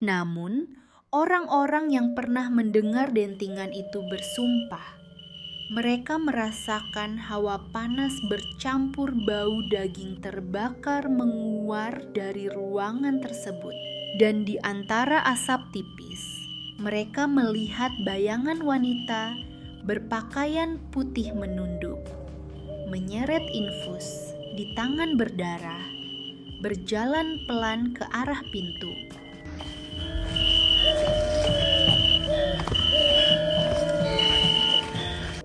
Namun, orang-orang yang pernah mendengar dentingan itu bersumpah. Mereka merasakan hawa panas bercampur bau daging terbakar menguar dari ruangan tersebut. Dan di antara asap tipis, mereka melihat bayangan wanita berpakaian putih menunduk, menyeret infus di tangan berdarah, berjalan pelan ke arah pintu.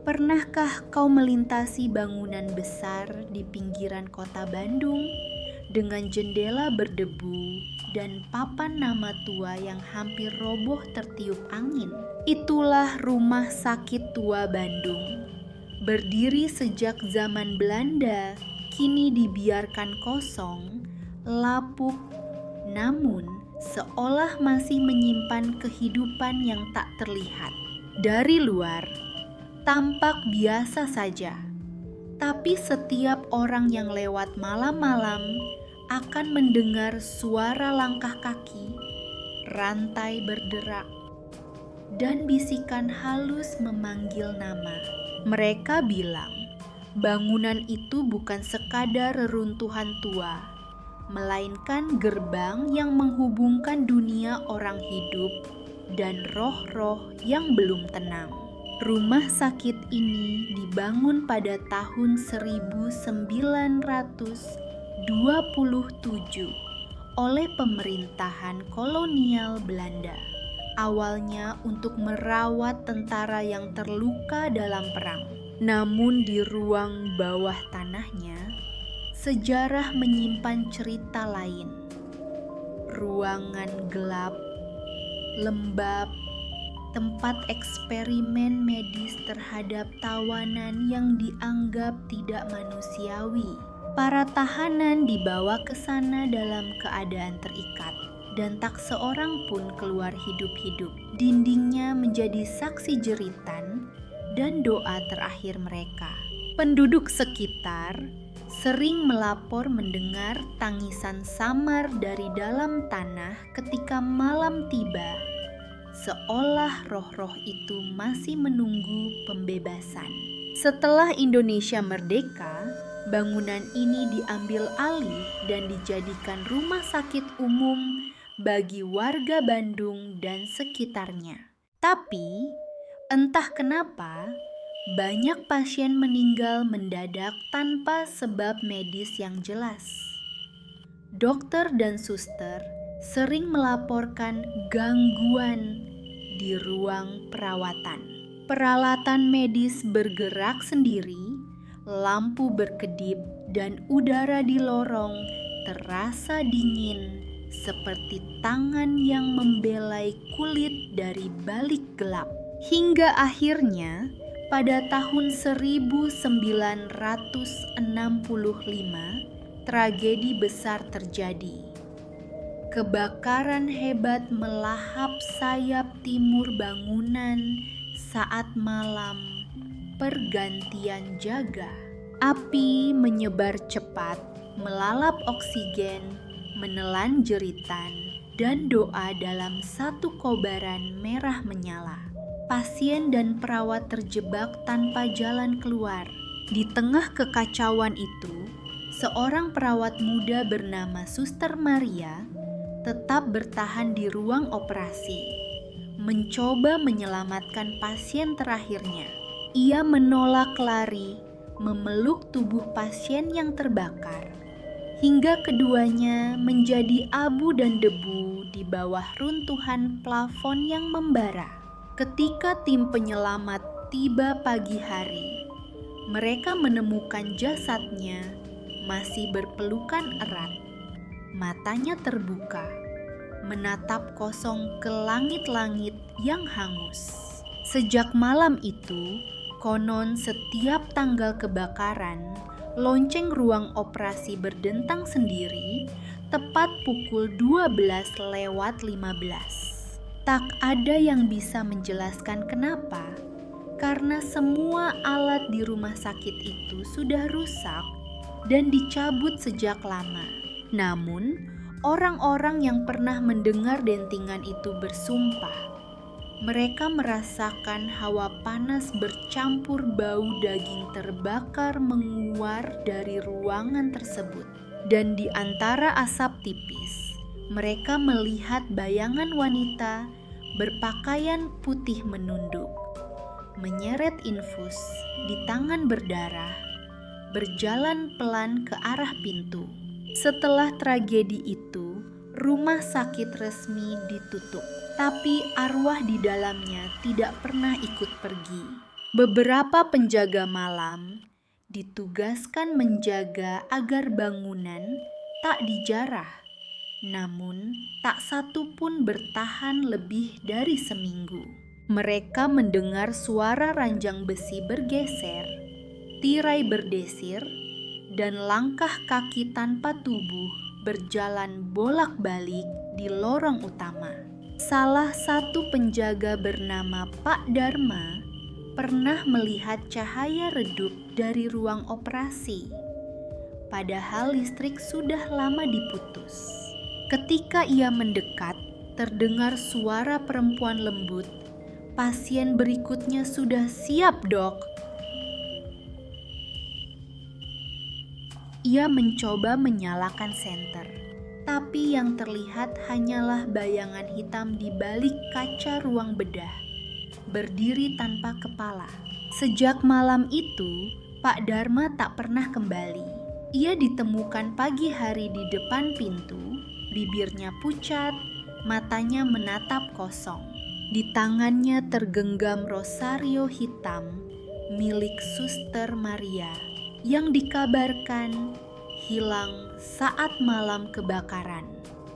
Pernahkah kau melintasi bangunan besar di pinggiran kota Bandung dengan jendela berdebu dan papan nama tua yang hampir roboh tertiup angin? Itulah Rumah Sakit Tua Bandung. Berdiri sejak zaman Belanda, kini dibiarkan kosong, lapuk, namun seolah masih menyimpan kehidupan yang tak terlihat. Dari luar, tampak biasa saja, tapi setiap orang yang lewat malam-malam akan mendengar suara langkah kaki, rantai berderak, dan bisikan halus memanggil nama. Mereka bilang, bangunan itu bukan sekadar reruntuhan tua, melainkan gerbang yang menghubungkan dunia orang hidup dan roh-roh yang belum tenang. Rumah sakit ini dibangun pada tahun 1927 oleh pemerintahan kolonial Belanda. Awalnya untuk merawat tentara yang terluka dalam perang. Namun di ruang bawah tanahnya, sejarah menyimpan cerita lain. Ruangan gelap, lembab, tempat eksperimen medis terhadap tawanan yang dianggap tidak manusiawi. Para tahanan dibawa ke sana dalam keadaan terikat, dan tak seorang pun keluar hidup-hidup. Dindingnya menjadi saksi jeritan dan doa terakhir mereka. Penduduk sekitar sering melapor mendengar tangisan samar dari dalam tanah ketika malam tiba, seolah roh-roh itu masih menunggu pembebasan. Setelah Indonesia merdeka, bangunan ini diambil alih dan dijadikan rumah sakit umum bagi warga Bandung dan sekitarnya. Tapi, entah kenapa, banyak pasien meninggal mendadak tanpa sebab medis yang jelas. Dokter dan suster sering melaporkan gangguan di ruang perawatan. Peralatan medis bergerak sendiri, lampu berkedip, dan udara di lorong terasa dingin seperti tangan yang membelai kulit dari balik gelap. Hingga akhirnya pada tahun 1965 tragedi besar terjadi. Kebakaran hebat melahap sayap timur bangunan saat malam pergantian jaga. Api menyebar cepat, melalap oksigen, menelan jeritan, dan doa dalam satu kobaran merah menyala. Pasien dan perawat terjebak tanpa jalan keluar. Di tengah kekacauan itu, seorang perawat muda bernama Suster Maria tetap bertahan di ruang operasi, mencoba menyelamatkan pasien terakhirnya. Ia menolak lari, memeluk tubuh pasien yang terbakar, hingga keduanya menjadi abu dan debu di bawah runtuhan plafon yang membara. Ketika tim penyelamat tiba pagi hari, mereka menemukan jasadnya masih berpelukan erat. Matanya terbuka, menatap kosong ke langit-langit yang hangus. Sejak malam itu, konon setiap tanggal kebakaran, lonceng ruang operasi berdentang sendiri tepat pukul 12:15. Tak ada yang bisa menjelaskan kenapa, karena semua alat di rumah sakit itu sudah rusak dan dicabut sejak lama. Namun, Orang-orang yang pernah mendengar dentingan itu bersumpah. Mereka merasakan hawa panas bercampur bau daging terbakar menguar dari ruangan tersebut. Dan di antara asap tipis, mereka melihat bayangan wanita berpakaian putih menunduk, menyeret infus di tangan berdarah, berjalan pelan ke arah pintu. Setelah tragedi itu, rumah sakit resmi ditutup, tapi arwah di dalamnya tidak pernah ikut pergi. Beberapa penjaga malam ditugaskan menjaga agar bangunan tak dijarah, namun tak satu pun bertahan lebih dari seminggu. Mereka mendengar suara ranjang besi bergeser, tirai berdesir, dan langkah kaki tanpa tubuh berjalan bolak-balik di lorong utama. Salah satu penjaga bernama Pak Dharma pernah melihat cahaya redup dari ruang operasi, padahal listrik sudah lama diputus. Ketika ia mendekat, terdengar suara perempuan lembut, "Pasien berikutnya sudah siap, Dok." Ia mencoba menyalakan senter, tapi yang terlihat hanyalah bayangan hitam di balik kaca ruang bedah, berdiri tanpa kepala. Sejak malam itu, Pak Dharma tak pernah kembali. Ia ditemukan pagi hari di depan pintu, bibirnya pucat, matanya menatap kosong. Di tangannya tergenggam rosario hitam milik Suster Maria yang dikabarkan hilang saat malam kebakaran.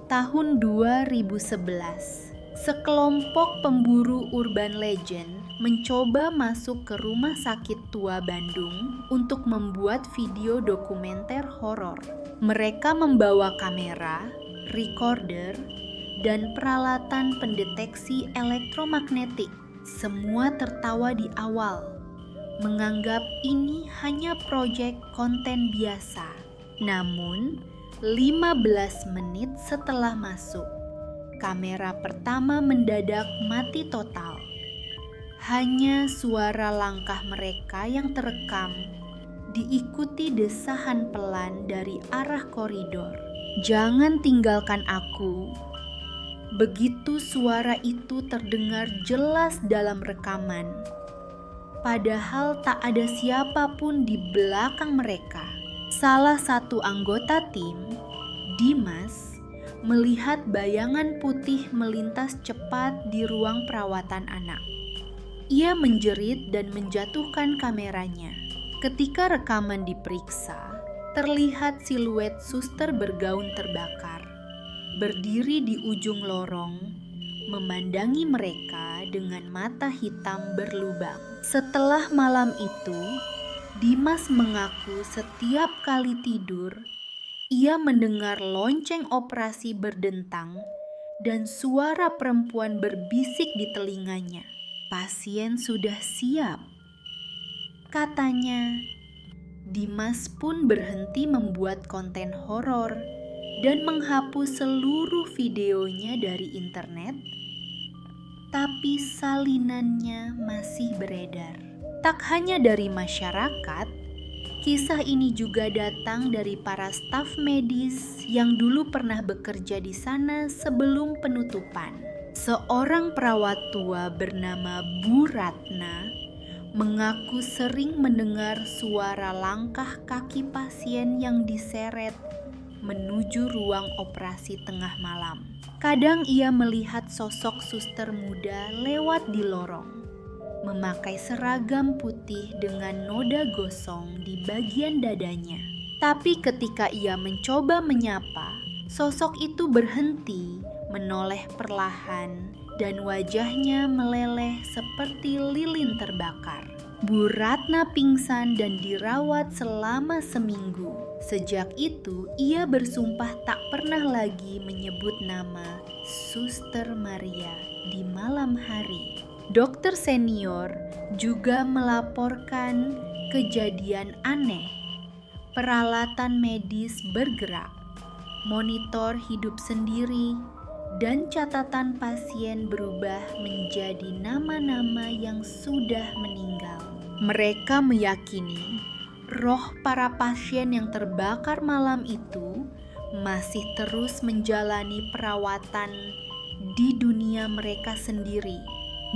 Tahun 2011, sekelompok pemburu urban legend mencoba masuk ke Rumah Sakit Tua Bandung untuk membuat video dokumenter horor. Mereka membawa kamera, recorder, dan peralatan pendeteksi elektromagnetik. Semua tertawa di awal, menganggap ini hanya proyek konten biasa. Namun, 15 menit setelah masuk, kamera pertama mendadak mati total. Hanya suara langkah mereka yang terekam, diikuti desahan pelan dari arah koridor. "Jangan tinggalkan aku." Begitu suara itu terdengar jelas dalam rekaman, padahal tak ada siapapun di belakang mereka. Salah satu anggota tim, Dimas, melihat bayangan putih melintas cepat di ruang perawatan anak. Ia menjerit dan menjatuhkan kameranya. Ketika rekaman diperiksa, terlihat siluet suster bergaun terbakar, berdiri di ujung lorong, memandangi mereka dengan mata hitam berlubang. Setelah malam itu, Dimas mengaku setiap kali tidur, ia mendengar lonceng operasi berdentang dan suara perempuan berbisik di telinganya. "Pasien sudah siap," katanya. Dimas pun berhenti membuat konten horor dan menghapus seluruh videonya dari internet, tapi salinannya masih beredar. Tak hanya dari masyarakat, kisah ini juga datang dari para staf medis yang dulu pernah bekerja di sana sebelum penutupan. Seorang perawat tua bernama Bu Ratna mengaku sering mendengar suara langkah kaki pasien yang diseret menuju ruang operasi tengah malam. Kadang ia melihat sosok suster muda lewat di lorong, memakai seragam putih dengan noda gosong di bagian dadanya. Tapi ketika ia mencoba menyapa, sosok itu berhenti, menoleh perlahan, dan wajahnya meleleh seperti lilin terbakar. Bu Ratna pingsan dan dirawat selama seminggu. Sejak itu, ia bersumpah tak pernah lagi menyebut nama Suster Maria di malam hari. Dokter senior juga melaporkan kejadian aneh. Peralatan medis bergerak, monitor hidup sendiri, dan catatan pasien berubah menjadi nama-nama yang sudah meninggal. Mereka meyakini roh para pasien yang terbakar malam itu masih terus menjalani perawatan di dunia mereka sendiri.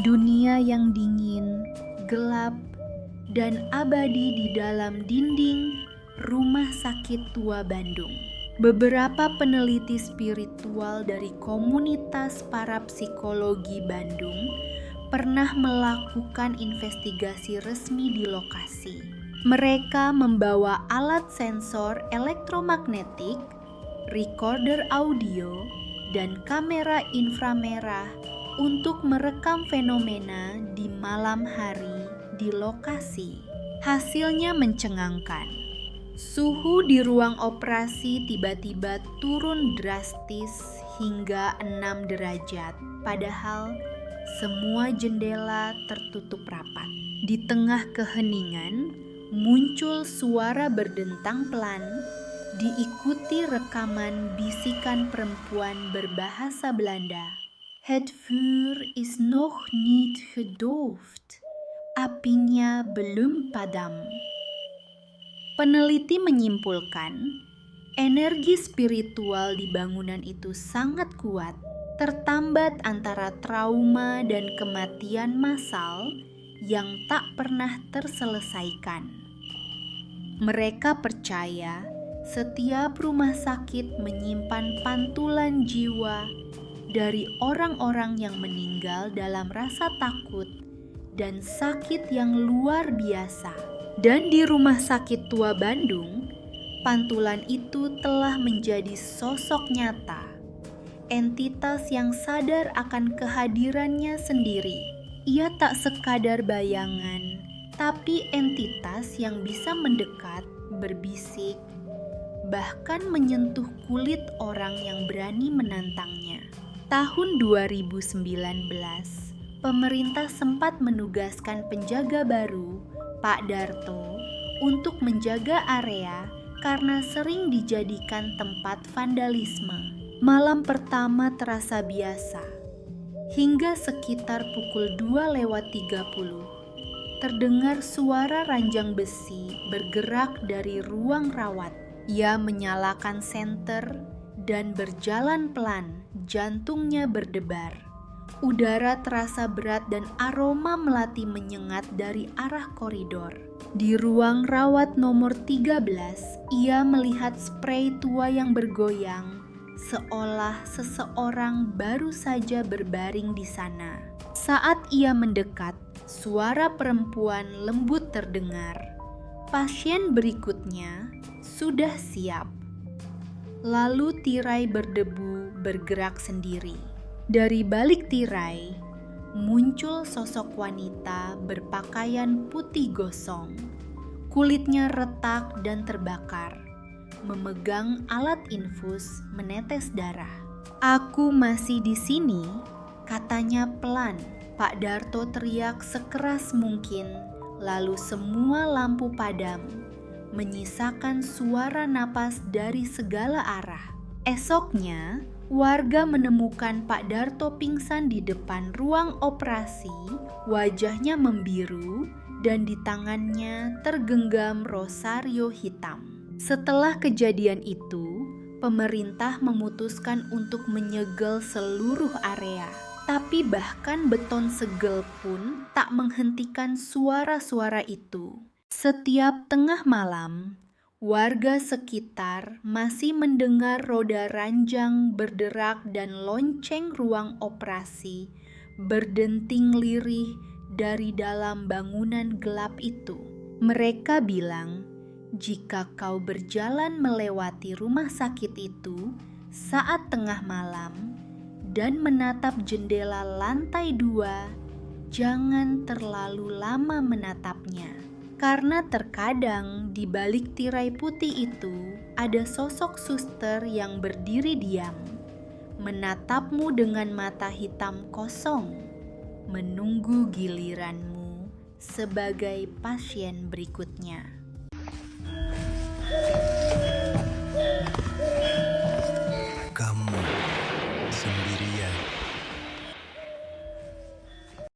Dunia yang dingin, gelap, dan abadi di dalam dinding Rumah Sakit Tua Bandung. Beberapa peneliti spiritual dari komunitas para psikologi Bandung pernah melakukan investigasi resmi di lokasi. Mereka membawa alat sensor elektromagnetik, recorder audio, dan kamera inframerah untuk merekam fenomena di malam hari di lokasi. Hasilnya mencengangkan. Suhu di ruang operasi tiba-tiba turun drastis hingga 6 derajat, padahal semua jendela tertutup rapat. Di tengah keheningan, muncul suara berdentang pelan, diikuti rekaman bisikan perempuan berbahasa Belanda. Het vuur is nog niet gedoofd. Apinya belum padam. Peneliti menyimpulkan, energi spiritual di bangunan itu sangat kuat, tertambat antara trauma dan kematian massal yang tak pernah terselesaikan. Mereka percaya setiap rumah sakit menyimpan pantulan jiwa dari orang-orang yang meninggal dalam rasa takut dan sakit yang luar biasa. Dan di Rumah Sakit Tua Bandung, pantulan itu telah menjadi sosok nyata, entitas yang sadar akan kehadirannya sendiri. Ia tak sekadar bayangan, tapi entitas yang bisa mendekat, berbisik, bahkan menyentuh kulit orang yang berani menantangnya. Tahun 2019, pemerintah sempat menugaskan penjaga baru, Pak Darto, untuk menjaga area karena sering dijadikan tempat vandalisme. Malam pertama terasa biasa. Hingga sekitar pukul 2:30, terdengar suara ranjang besi bergerak dari ruang rawat. Ia menyalakan senter dan berjalan pelan, jantungnya berdebar. Udara terasa berat dan aroma melati menyengat dari arah koridor. Di ruang rawat nomor 13, ia melihat sprei tua yang bergoyang, seolah seseorang baru saja berbaring di sana. Saat ia mendekat, suara perempuan lembut terdengar. Pasien berikutnya sudah siap. Lalu tirai berdebu bergerak sendiri. Dari balik tirai, muncul sosok wanita berpakaian putih gosong. Kulitnya retak dan terbakar, memegang alat infus menetes darah. "Aku masih di sini," katanya pelan. Pak Darto teriak sekeras mungkin, lalu semua lampu padam, menyisakan suara napas dari segala arah. Esoknya, warga menemukan Pak Darto pingsan di depan ruang operasi, wajahnya membiru dan di tangannya tergenggam rosario hitam. Setelah kejadian itu, pemerintah memutuskan untuk menyegel seluruh area. Tapi bahkan beton segel pun tak menghentikan suara-suara itu. Setiap tengah malam, warga sekitar masih mendengar roda ranjang berderak dan lonceng ruang operasi berdenting lirih dari dalam bangunan gelap itu. Mereka bilang, jika kau berjalan melewati rumah sakit itu saat tengah malam dan menatap jendela lantai 2, jangan terlalu lama menatapnya. Karena terkadang di balik tirai putih itu ada sosok suster yang berdiri diam, menatapmu dengan mata hitam kosong, menunggu giliranmu sebagai pasien berikutnya.